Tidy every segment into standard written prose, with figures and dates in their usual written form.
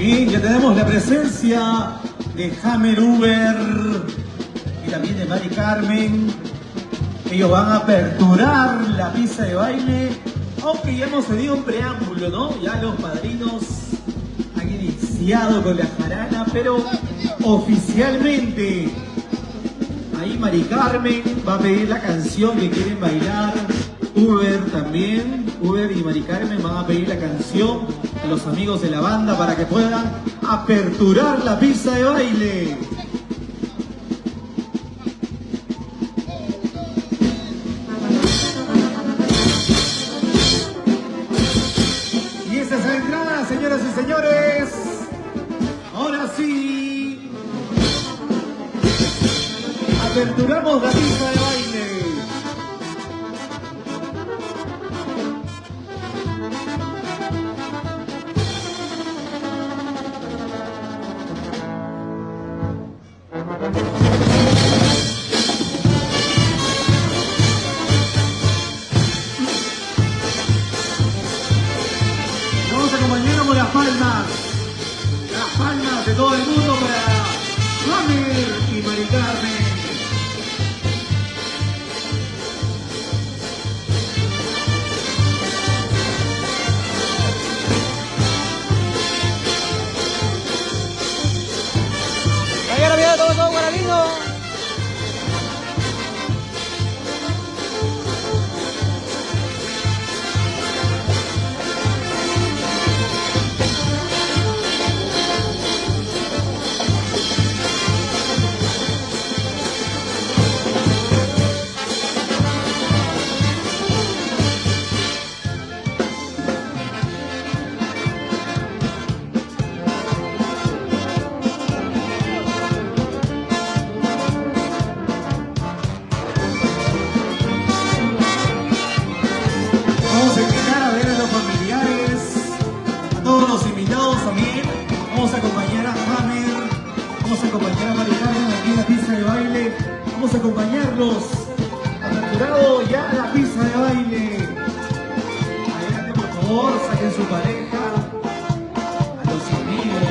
bien, ya tenemos la presencia de Hammer Uber y también de Mari Carmen. Ellos van a aperturar la pista de baile, aunque ya hemos tenido un preámbulo, ¿no? Ya los padrinos han iniciado con la jarana, pero oficialmente ahí Mari Carmen va a pedir la canción que quieren bailar. Uber también, Uber y Mari Carmen van a pedir la canción a los amigos de la banda para que puedan aperturar la pista de baile. Y esa es la entrada, señoras y señores. Ahora sí, aperturamos la pista de baile. Vamos a acompañarnos con las palmas de todo el mundo para Hammer y Mari Carmen. Mañana viene todo guaranido. Vamos a invitar a ver a los familiares, a todos los invitados también. Vamos a acompañar a Hammer, vamos a acompañar a Mari Carmen aquí en la pista de baile. Vamos a acompañarlos. Aperturado ya la pista de baile. Adelante, por favor, saquen su pareja. A los amigos,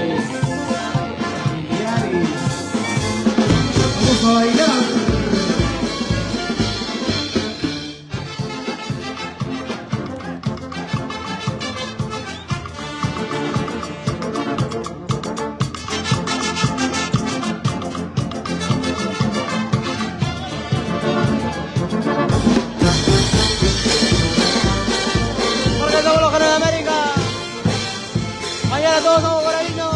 familiares. Vamos a bailar. Porque somos los Genes de América. Mañana todos somos guaraninos.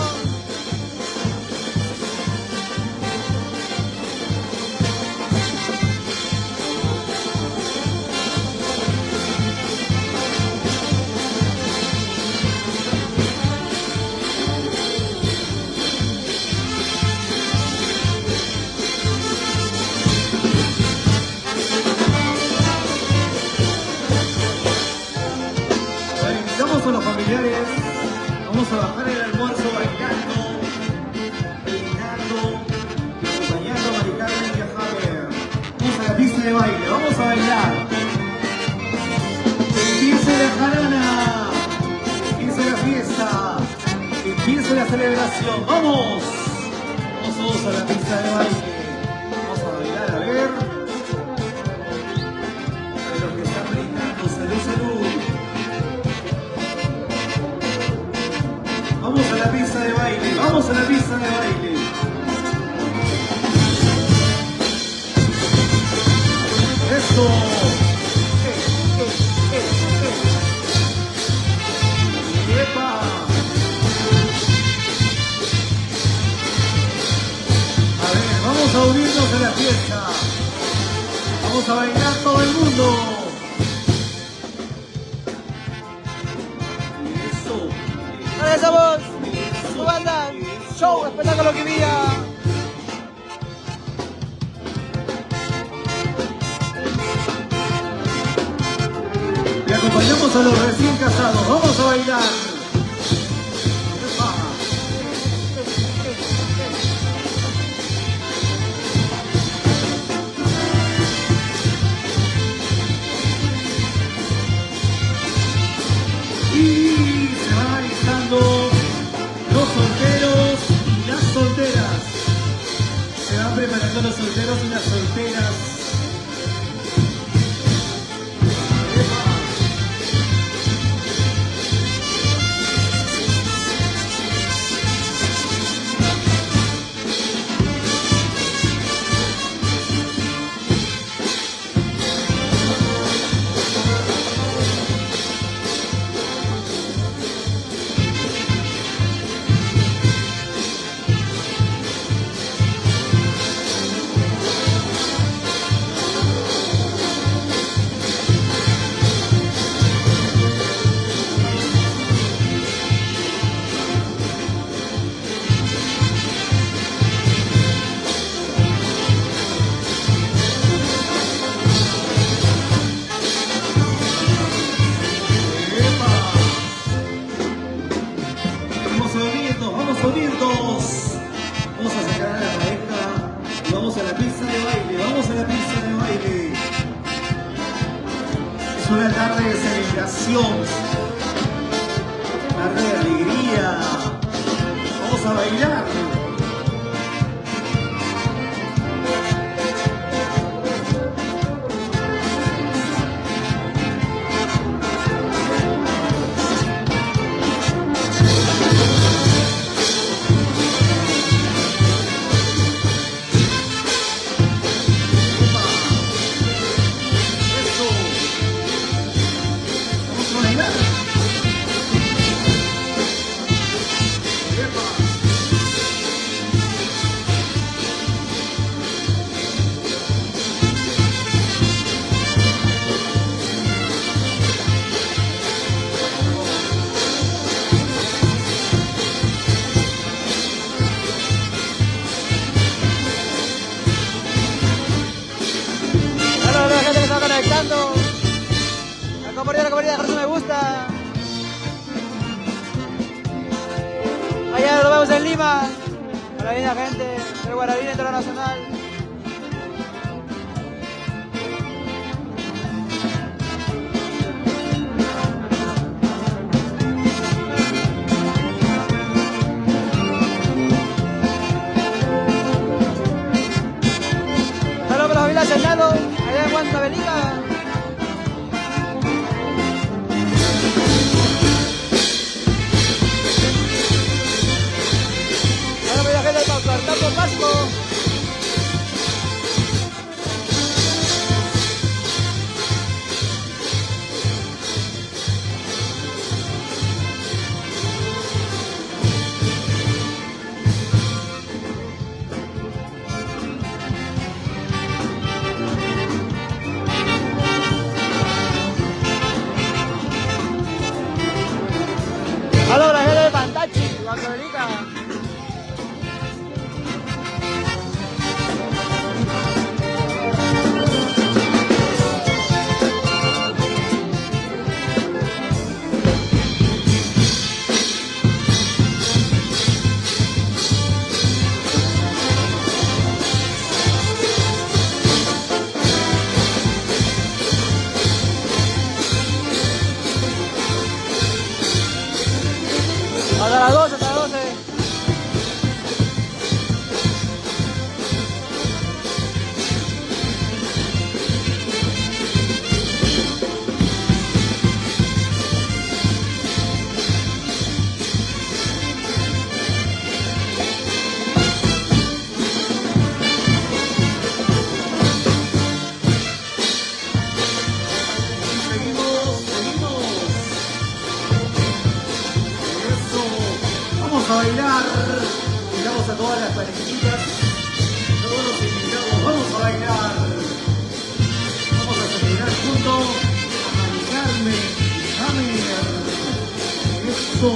Invitamos a los familiares, vamos a bajar el almuerzo bailando, brindando, acompañando a Mari Carmen y a Hammer. Vamos a la pista de baile, vamos a bailar. Que empiece la jarana, que empiece la fiesta, que empiece la celebración. ¡Vamos! Vamos todos a la pista de baile. Vamos a bailar, a ver. A los que están brindando, salud, salud. Vamos a la pista de baile, vamos a la pista de baile. Eso. ¡Epa! A ver, vamos a unirnos a la fiesta. Vamos a bailar todo el mundo. Eso. Regresamos. Tu banda. Show, espectáculo que día. Y acompañamos a los recién casados. Vamos a bailar. ¡Epa! Y se van alistando los solteros. todos los solteros y las solteras. Vamos a unirnos. Vamos a sacar a la pareja y vamos a la pista de baile. Vamos a la pista de baile. Es una tarde de celebración, tarde de alegría. Vamos a bailar. Conectando. La compañía, dejar su me gusta. Allá lo vemos en Lima. A la linda gente del Guarabina Internacional. Saludos para la familia Senado, allá en Huancavelica. Tapo Pasco. Hola, la gente de Pantachi, Huancavelica. Hasta las 12, hasta las 12. A bailar, invitamos a todas las parejitas, todos los invitados, vamos a bailar, vamos a celebrar junto a Mari Carmen Hammer, eso.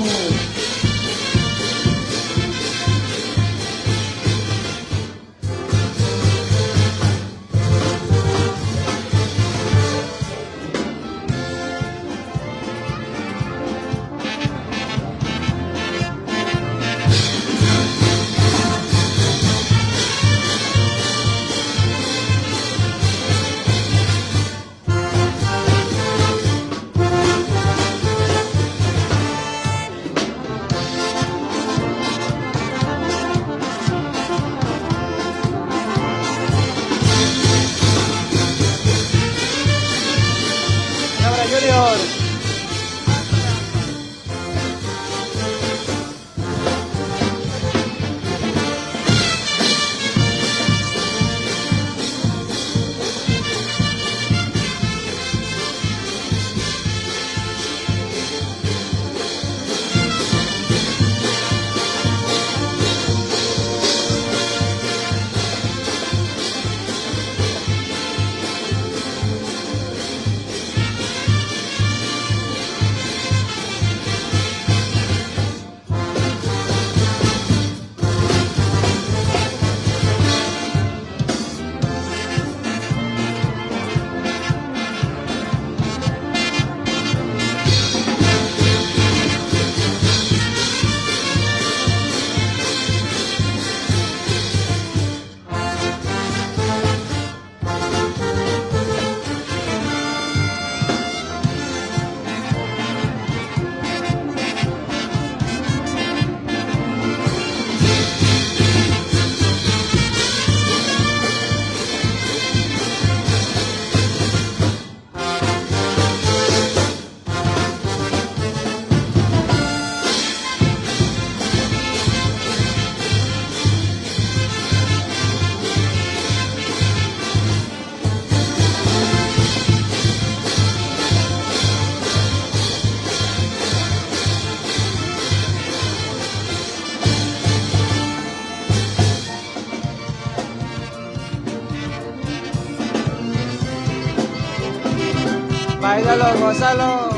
Gonzalo.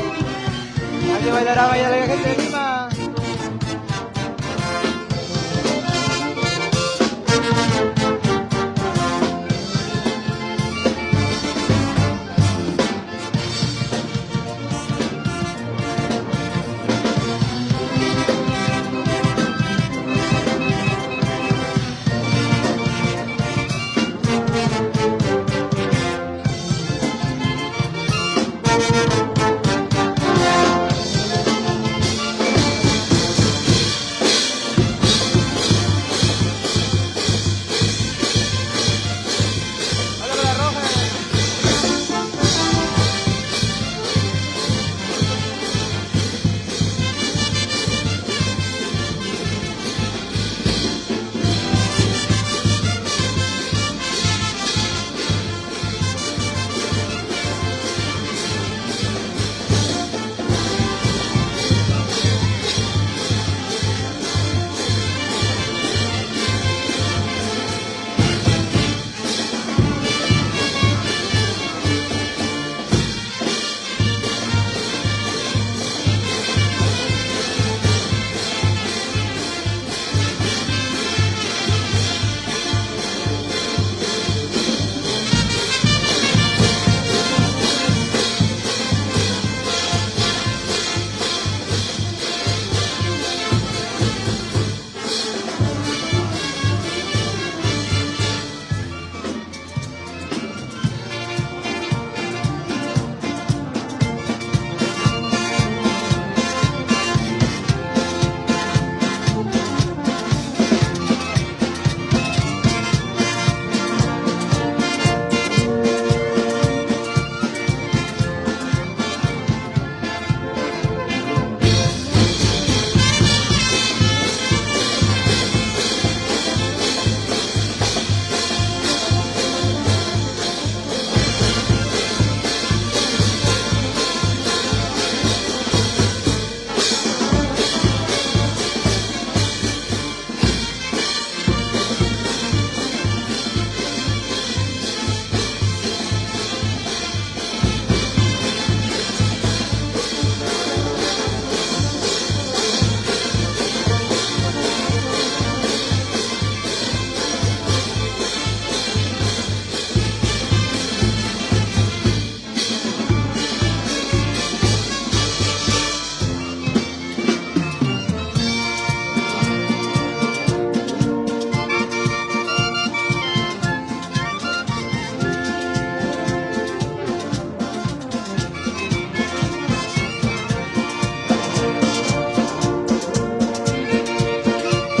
Aquí bailará la gente de Lima.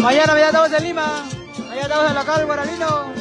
Mañana estamos en Lima. Allá estamos en la calle Guaralino.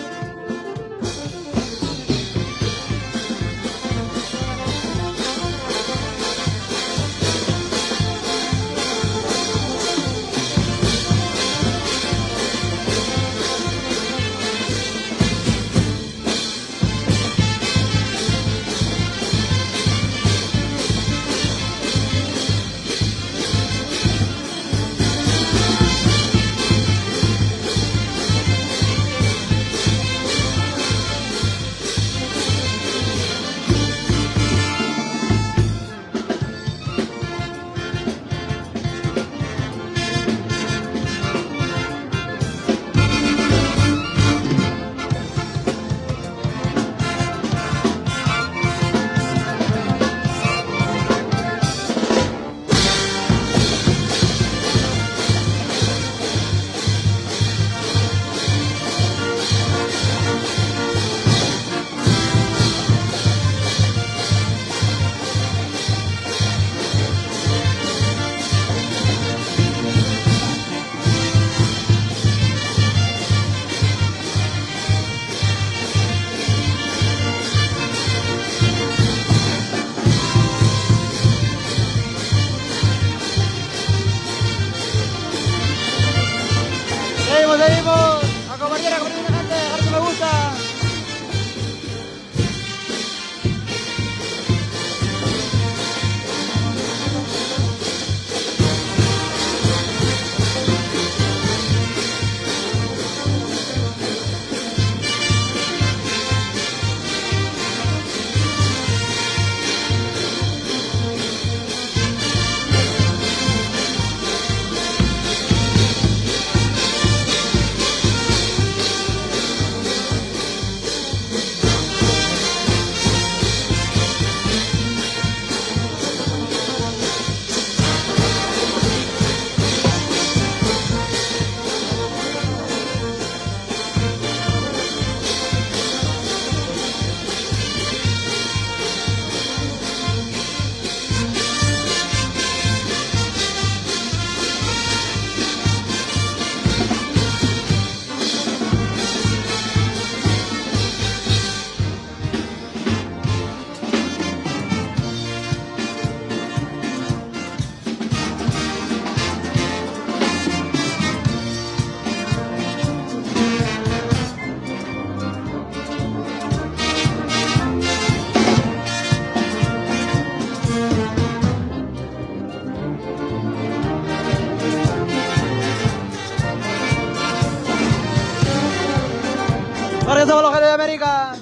¡Eso somos los Geles de América!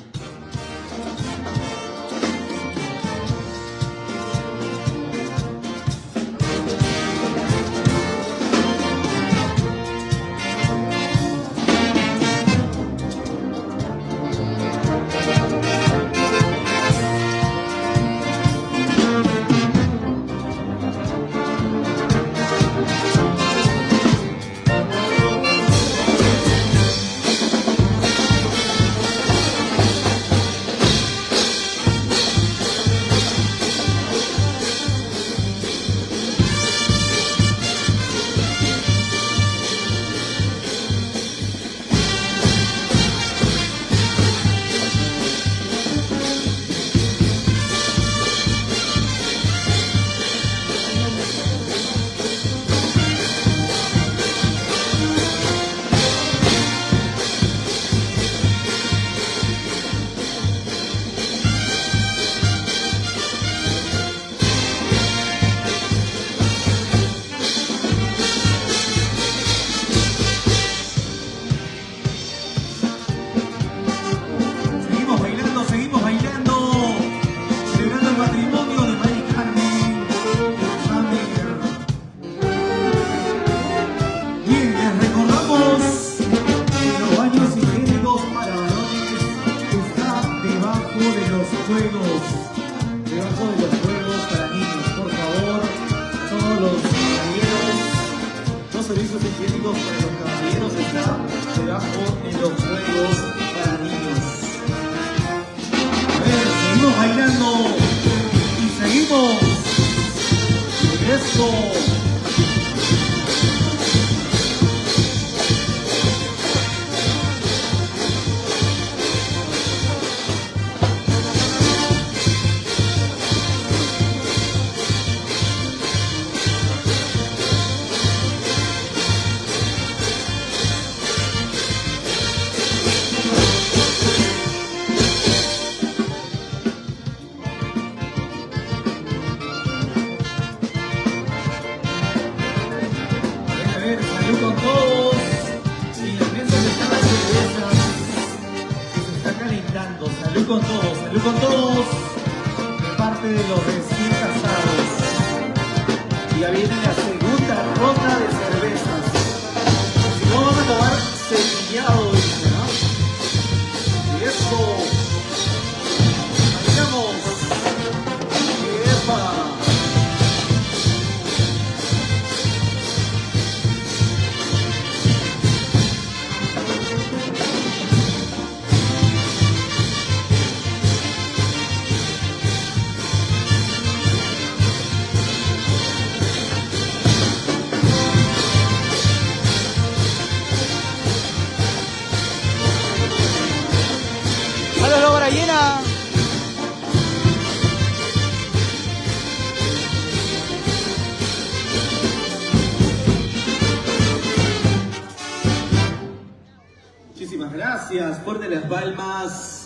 Seguimos bailando, celebrando el matrimonio de Mari Carmen y Javier. Bien, les recordamos que los baños higiénicos para varones está debajo de los juegos para niños. Por favor, todos los caballeros, los servicios higiénicos para los caballeros están debajo de los juegos para niños. Seguimos bailando y seguimos. Eso. Salud con todos. Y la mesa están las cervezas que se está calentando. Salud con todos, salud con todos. De parte de los recién casados. Y ya viene la segunda ronda de cervezas. Si no, vamos a tomar cepillado, dice, ¿no? Y eso. Bailamos. ¡Epa! ¡Halo, gallina! Muchísimas gracias. Fuerte las palmas.